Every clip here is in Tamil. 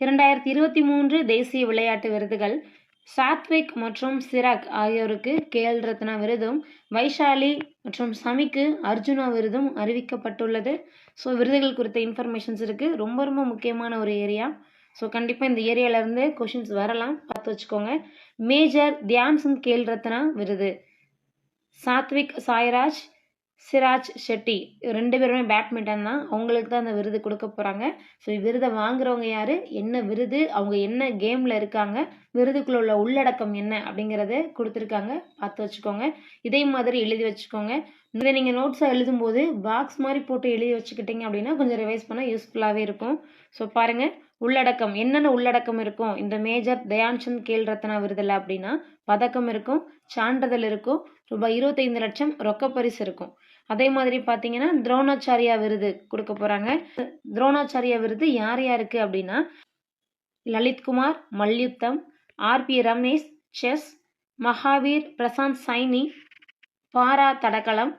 2023 தேசிய விளையாட்டு விருதுகள் சாத்விக் மற்றும் சிராக் ஆகியோருக்கு கேல் ரத்னா விருதும், வைஷாலி மற்றும் சமிக்கு அர்ஜுனா விருதும் அறிவிக்கப்பட்டுள்ளது. ஸோ விருதுகள் குறித்த இன்ஃபர்மேஷன்ஸ் இருக்குது. ரொம்ப ரொம்ப முக்கியமான ஒரு ஏரியா. ஸோ கண்டிப்பாக இந்த ஏரியாவிலேருந்து கொஷின்ஸ் வரலாம், பார்த்து வச்சுக்கோங்க. மேஜர் தியான்சந்த் கேல் ரத்னா விருது, சாத்விக் சாய்ராஜ், சிராஜ் ஷெட்டி 2 பேருமே பேட்மிண்டன் தான். அவங்களுக்கு தான் அந்த விருது கொடுக்க போகிறாங்க. ஸோ விருதை வாங்குறவங்க யார், என்ன விருது, அவங்க என்ன கேமில் இருக்காங்க, விருதுக்குள்ள உள்ள உள்ளடக்கம் என்ன அப்படிங்கிறத கொடுத்துருக்காங்க, பார்த்து வச்சுக்கோங்க. இதே மாதிரி எழுதி வச்சுக்கோங்க. இதை நீங்கள் நோட்ஸாக எழுதும்போது பாக்ஸ் மாதிரி போட்டு எழுதி வச்சுக்கிட்டீங்க அப்படின்னா கொஞ்சம் ரிவைஸ் பண்ண யூஸ்ஃபுல்லாகவே இருக்கும். ஸோ பாருங்கள், உள்ளடக்கம் என்னென்ன உள்ளடக்கம் இருக்கும் இந்த மேஜர் தயான்சந்த் கேல் ரத்னா விருதில் அப்படின்னா, பதக்கம் இருக்கும், சான்றிதழ் இருக்கும், ரூபாய் 25 லட்சம் ரொக்கப்பரிசு இருக்கும். அதே மாதிரி பார்த்தீங்கன்னா துரோணாச்சாரியா விருது கொடுக்க போகிறாங்க. துரோணாச்சாரியா விருது யார் யாருக்கு அப்படின்னா, லலித்குமார் மல்யுத்தம், ஆர்பி ரமேஷ் செஸ், மகாவீர் பிரசாந்த் சைனி பாரா தடகளம்,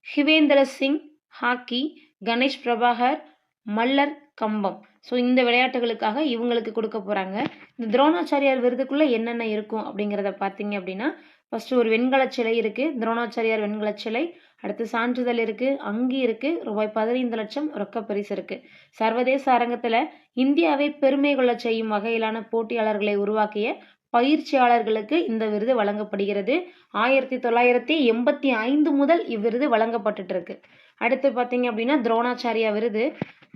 ஹிவேந்திர சிங் ஹாக்கி, கணேஷ் பிரபாகர் மல்லர் கம்பம். ஸோ இந்த விளையாட்டுகளுக்காக இவங்களுக்கு கொடுக்க போகிறாங்க. இந்த துரோணாச்சாரியார் விருதுக்குள்ளே என்னென்ன இருக்கும் அப்படிங்கிறத பார்த்தீங்க அப்படின்னா, ஃபஸ்ட்டு ஒரு வெண்கல சிலை இருக்குது, துரோணாச்சாரியார் வெண்கல சிலை. அடுத்து சான்றிதழ் இருக்குது, அங்கி இருக்குது, ரூபாய் 15 லட்சம் ரொக்கப்பரிசு இருக்குது. சர்வதேச அரங்கத்தில் இந்தியாவை பெருமை கொள்ள செய்யும் வகையிலான போட்டியாளர்களை உருவாக்கிய பயிற்சியாளர்களுக்கு இந்த விருது வழங்கப்படுகிறது. 1985 முதல் இவ்விருது வழங்கப்பட்டு இருக்கு. அடுத்து பார்த்தீங்க அப்படின்னா துரோணாச்சாரியா விருது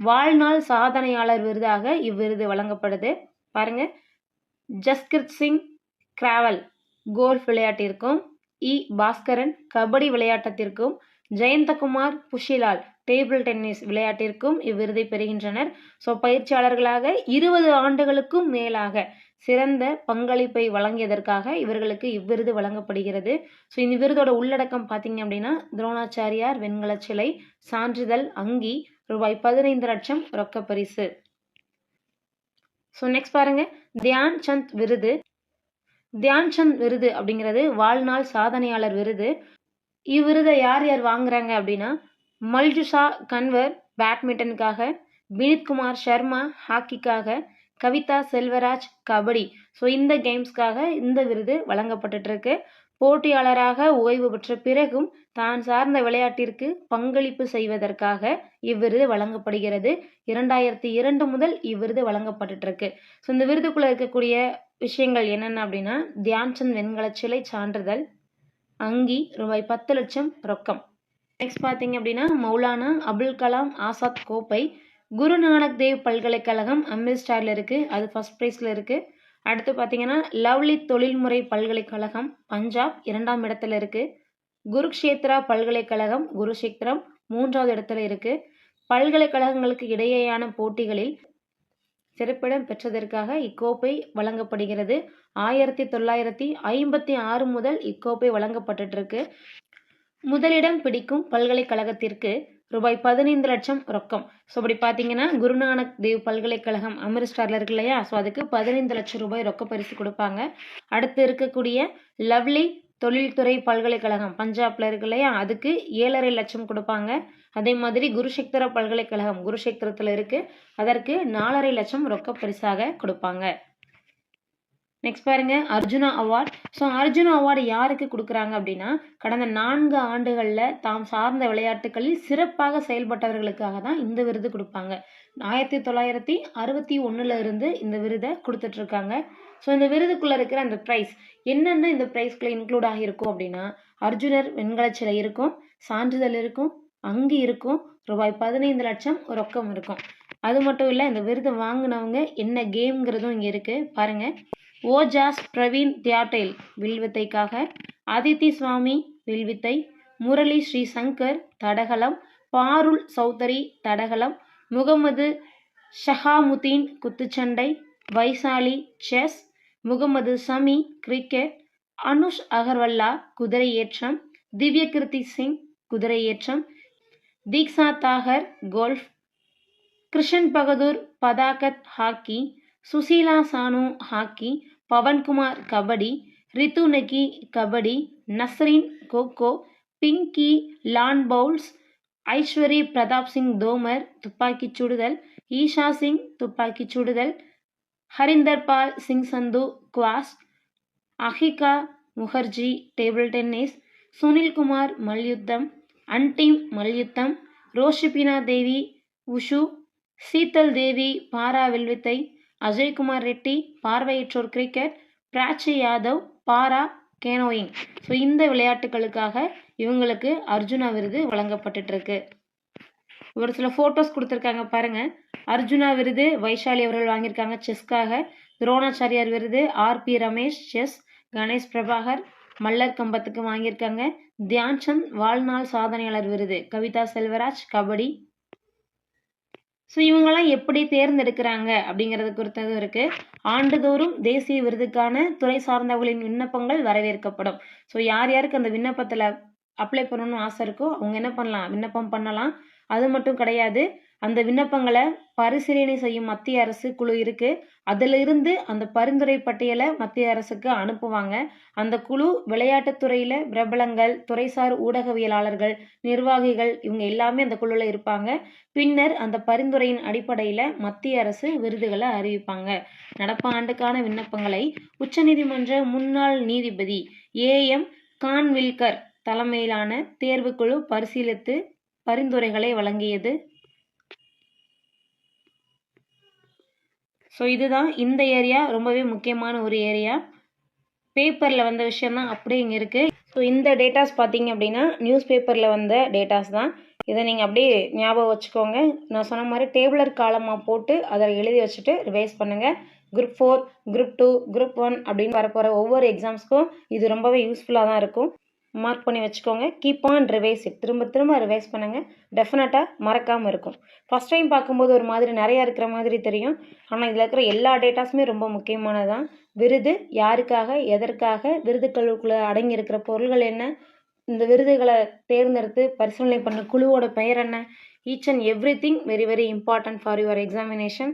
வாழ்நாள் சாதனையாளர் விருதாக இவ்விருது வழங்கப்படுது. பாருங்க, ஜஸ்கிருத் சிங் கிராவல் கோல்ஃப் விளையாட்டிற்கும், பாஸ்கரன் கபடி விளையாட்டத்திற்கும், ஜெயந்தகுமார் புஷிலால் டேபிள் டென்னிஸ் விளையாட்டிற்கும் இவ்விருதை பெறுகின்றனர். ஸோ பயிற்சியாளர்களாக 20 ஆண்டுகளுக்கும் மேலாக சிறந்த பங்களிப்பை வழங்கியதற்காக இவர்களுக்கு இவ்விருது வழங்கப்படுகிறது. ஸோ இந்த விருதோட உள்ளடக்கம் பார்த்தீங்க அப்படின்னா, துரோணாச்சாரியார் வெண்கல சிலை, சான்றிதழ், அங்கி, ரூபாய் 15 லட்சம் ரொக்கப்பரிசு. ஸோ நெக்ஸ்ட் பாருங்க, தியான்சந்த் விருது. தியான்சந்த் விருது அப்படிங்கிறது வாழ்நாள் சாதனையாளர் விருது. இவ்விருதை யார் யார் வாங்குறாங்க அப்படின்னா, மல்ஜுஷா கன்வர் பேட்மிண்டனுக்காக, வினித்குமார் சர்மா ஹாக்கிக்காக, கவிதா செல்வராஜ் கபடி. ஸோ இந்த கேம்ஸ்க்காக இந்த விருது வழங்கப்பட்டுருக்கு. போட்டியாளராக ஓய்வு பெற்ற பிறகும் தான் சார்ந்த விளையாட்டிற்கு பங்களிப்பு செய்வதற்காக இவ்விருது வழங்கப்படுகிறது. 2002 முதல் இவ்விருது வழங்கப்பட்டுருக்கு. ஸோ இந்த விருதுக்குள்ளே இருக்கக்கூடிய விஷயங்கள் என்னென்ன அப்படின்னா, தியான்சந்த் வெண்கல சிலை, சான்றிதழ், அங்கி, ரூபாய் 10 லட்சம் ரொக்கம். நெக்ஸ்ட் பார்த்தீங்க அப்படின்னா, மௌலானா அபுல் கலாம் ஆசாத் கோப்பை குருநானக் தேவ் பல்கலைக்கழகம் அமிர்தசரஸில் இருக்குது, அது ஃபர்ஸ்ட் ப்ரைஸில் இருக்குது. அடுத்து பார்த்தீங்கன்னா லவ்லி தொழில்முறை பல்கலைக்கழகம் பஞ்சாப் 2ஆம் இடத்துல இருக்குது. குருக்ஷேத்ரா பல்கலைக்கழகம் குருஷேத்திரம் 3வது இடத்துல இருக்குது. பல்கலைக்கழகங்களுக்கு இடையேயான போட்டிகளில் சிறப்பிடம் பெற்றதற்காக இக்கோப்பை வழங்கப்படுகிறது. 1956 முதல் இக்கோப்பை வழங்கப்பட்டுருக்கு. முதலிடம் பிடிக்கும் பல்கலைக்கழகத்திற்கு ரூபாய் 15 லட்சம் ரொக்கம். ஸோ அப்படி பார்த்தீங்கன்னா குருநானக் தேவ் பல்கலைக்கழகம் அமிர்தசரஸில் இருக்கு இல்லையா, ஸோ அதுக்கு 15 லட்சம் ரூபாய் ரொக்க பரிசு கொடுப்பாங்க. அடுத்து இருக்கக்கூடிய லவ்லி தொழில்துறை பல்கலைக்கழகம் பஞ்சாப்ல இருக்கு இல்லையா, அதுக்கு 7.5 லட்சம் கொடுப்பாங்க. அதே மாதிரி குருஷேத்திர பல்கலைக்கழகம் குருஷேத்திரத்தில் இருக்கு, அதற்கு 4.5 லட்சம் ரொக்க பரிசாக கொடுப்பாங்க. நெக்ஸ்ட் பாருங்க, Arjuna award. So Arjuna award யாருக்கு கொடுக்குறாங்க அப்படின்னா, கடந்த 4 ஆண்டுகளில் தாம் சார்ந்த விளையாட்டுகளில் சிறப்பாக செயல்பட்டவர்களுக்காக தான் இந்த விருது கொடுப்பாங்க. 1961 இருந்து இந்த விருதை கொடுத்துட்ருக்காங்க. ஸோ இந்த விருதுக்குள்ளே இருக்கிற அந்த ப்ரைஸ் என்னென்ன இந்த ப்ரைஸ்குள்ளே இன்க்ளூட் ஆகியிருக்கும் அப்படின்னா, அர்ஜுனர் வெண்கல சிலை இருக்கும், சான்றிதழ் இருக்கும், அங்கி இருக்கும், ரூபாய் 15 லட்சம் ரொக்கம் இருக்கும். அது மட்டும் இல்லை, இந்த விருது வாங்கினவங்க என்ன கேம்ங்கிறதும் இங்கே இருக்குது பாருங்கள். ஓஜாஸ் பிரவீன் தியாட்டேல் வில்வித்தைக்காக, அதித்தி சுவாமி வில்வித்தை, முரளி ஸ்ரீசங்கர் தடகளம், பாருல் சௌத்ரி தடகளம், முகமது ஷஹாமுதீன் குத்துச்சண்டை, வைசாலி செஸ், முகமது சமி கிரிக்கெட், அனுஷ் அகர்வல்லா குதிரை ஏற்றம், திவ்யகிருதி சிங் குதிரை ஏற்றம், Diksha Dagar golf, Krishan Bahadur Pathak hockey, Sushila Chanu hockey, Pawan Kumar kabaddi, Ritu Negi kabaddi, Nasreen kho kho, Pinky lawn bowls, Aishwary Pratap Singh Tomar துப்பாக்கிச் சுடுதல், ஈஷா சிங் துப்பாக்கிச் சுடுதல், ஹரிந்தர் பால் சிங் சந்து குவாஸ், அஹிகா முகர்ஜி டேபிள் டென்னிஸ், சுனில்குமார் மல்யுத்தம், அன்டிம் மல்யுத்தம், ரோஷிபினா தேவி உஷு, சீத்தல் தேவி பாரா வில்வித்தை, அஜய்குமார் ரெட்டி பார்வையற்றோர் கிரிக்கெட், பிராச்சி யாதவ் பாரா கேனோயிங். ஸோ இந்த விளையாட்டுகளுக்காக இவங்களுக்கு அர்ஜுனா விருது வழங்கப்பட்டுட்டு இருக்கு. ஒரு சில ஃபோட்டோஸ் கொடுத்துருக்காங்க பாருங்க. அர்ஜுனா விருது வைஷாலி அவர்கள் வாங்கியிருக்காங்க செஸ்க்காக. துரோணாச்சாரியார் விருது ஆர்.பி. ரமேஷ் செஸ், கணேஷ் பிரபாகர் மல்லர் கம்பத்துக்கு வாங்கியிருக்காங்க. தியான்சந்த் வாழ்நாள் சாதனையாளர் விருது கவிதா செல்வராஜ் கபடி. ஸோ இவங்கெல்லாம் எப்படி தேர்ந்தெடுக்கிறாங்க அப்படிங்கிறது குறித்ததும் இருக்கு. ஆண்டுதோறும் தேசிய விருதுக்கான துறை சார்ந்தவர்களின் விண்ணப்பங்கள் வரவேற்கப்படும். ஸோ யார் யாருக்கு அந்த விண்ணப்பத்தில் அப்ளை பண்ணணும்னு ஆசை இருக்கோ அவங்க என்ன பண்ணலாம், விண்ணப்பம் பண்ணலாம். அது மட்டும் கிடையாது, அந்த விண்ணப்பங்களை பரிசீலனை செய்யும் மத்திய அரசு குழு இருக்கு. அதிலிருந்து அந்த பரிந்துரை பட்டியலை மத்திய அரசுக்கு அனுப்புவாங்க. அந்த குழு விளையாட்டுத்துறையில பிரபலங்கள், துறைசார் ஊடகவியலாளர்கள், நிர்வாகிகள் இவங்க எல்லாமே அந்த குழுல இருப்பாங்க. பின்னர் அந்த பரிந்துரையின் அடிப்படையில மத்திய அரசு விருதுகளை அறிவிப்பாங்க. நடப்பு ஆண்டுக்கான விண்ணப்பங்களை உச்சநீதிமன்ற முன்னாள் நீதிபதி ஏ.எம். கான்வில்கர் தலைமையிலான தேர்வுக்குழு பரிசீலித்து பரிந்துரைகளை வழங்கியது. ஸோ இதுதான் இந்த ஏரியா, ரொம்பவே முக்கியமான ஒரு ஏரியா. பேப்பரில் வந்த விஷயம்தான் அப்படியே இங்கே இருக்குது. ஸோ இந்த டேட்டாஸ் பார்த்தீங்க அப்படின்னா நியூஸ் பேப்பரில் வந்த டேட்டாஸ் தான். இதை நீங்கள் அப்படியே ஞாபகம் வச்சுக்கோங்க. நான் சொன்ன மாதிரி டேபிளர் காலமாக போட்டு அதை எழுதி வச்சுட்டு ரிவைஸ் பண்ணுங்கள். குரூப் 4, குரூப் 2, குரூப் 1 அப்படின்னு வரப்போகிற ஒவ்வொரு எக்ஸாம்ஸ்க்கும் இது ரொம்பவே யூஸ்ஃபுல்லாக தான் இருக்கும். மார்க் பண்ணி வச்சுக்கோங்க. Keep on revise it. திரும்ப திரும்ப ரிவைஸ் பண்ணுங்கள். டெஃபினட்டாக மறக்காமல் இருக்கும். ஃபஸ்ட் டைம் பார்க்கும்போது ஒரு மாதிரி நிறையா இருக்கிற மாதிரி தெரியும். ஆனால் இதில் இருக்கிற எல்லா டேட்டாஸுமே ரொம்ப முக்கியமானதான். விருது யாருக்காக, எதற்காக, விருதுகளுக்குள்ளே அடங்கி இருக்கிற பொருள்கள் என்ன, இந்த விருதுகளை தேர்ந்தெடுத்து பரிசீலனை பண்ண குழுவோட பெயர் என்ன, each and every thing very very important for your examination.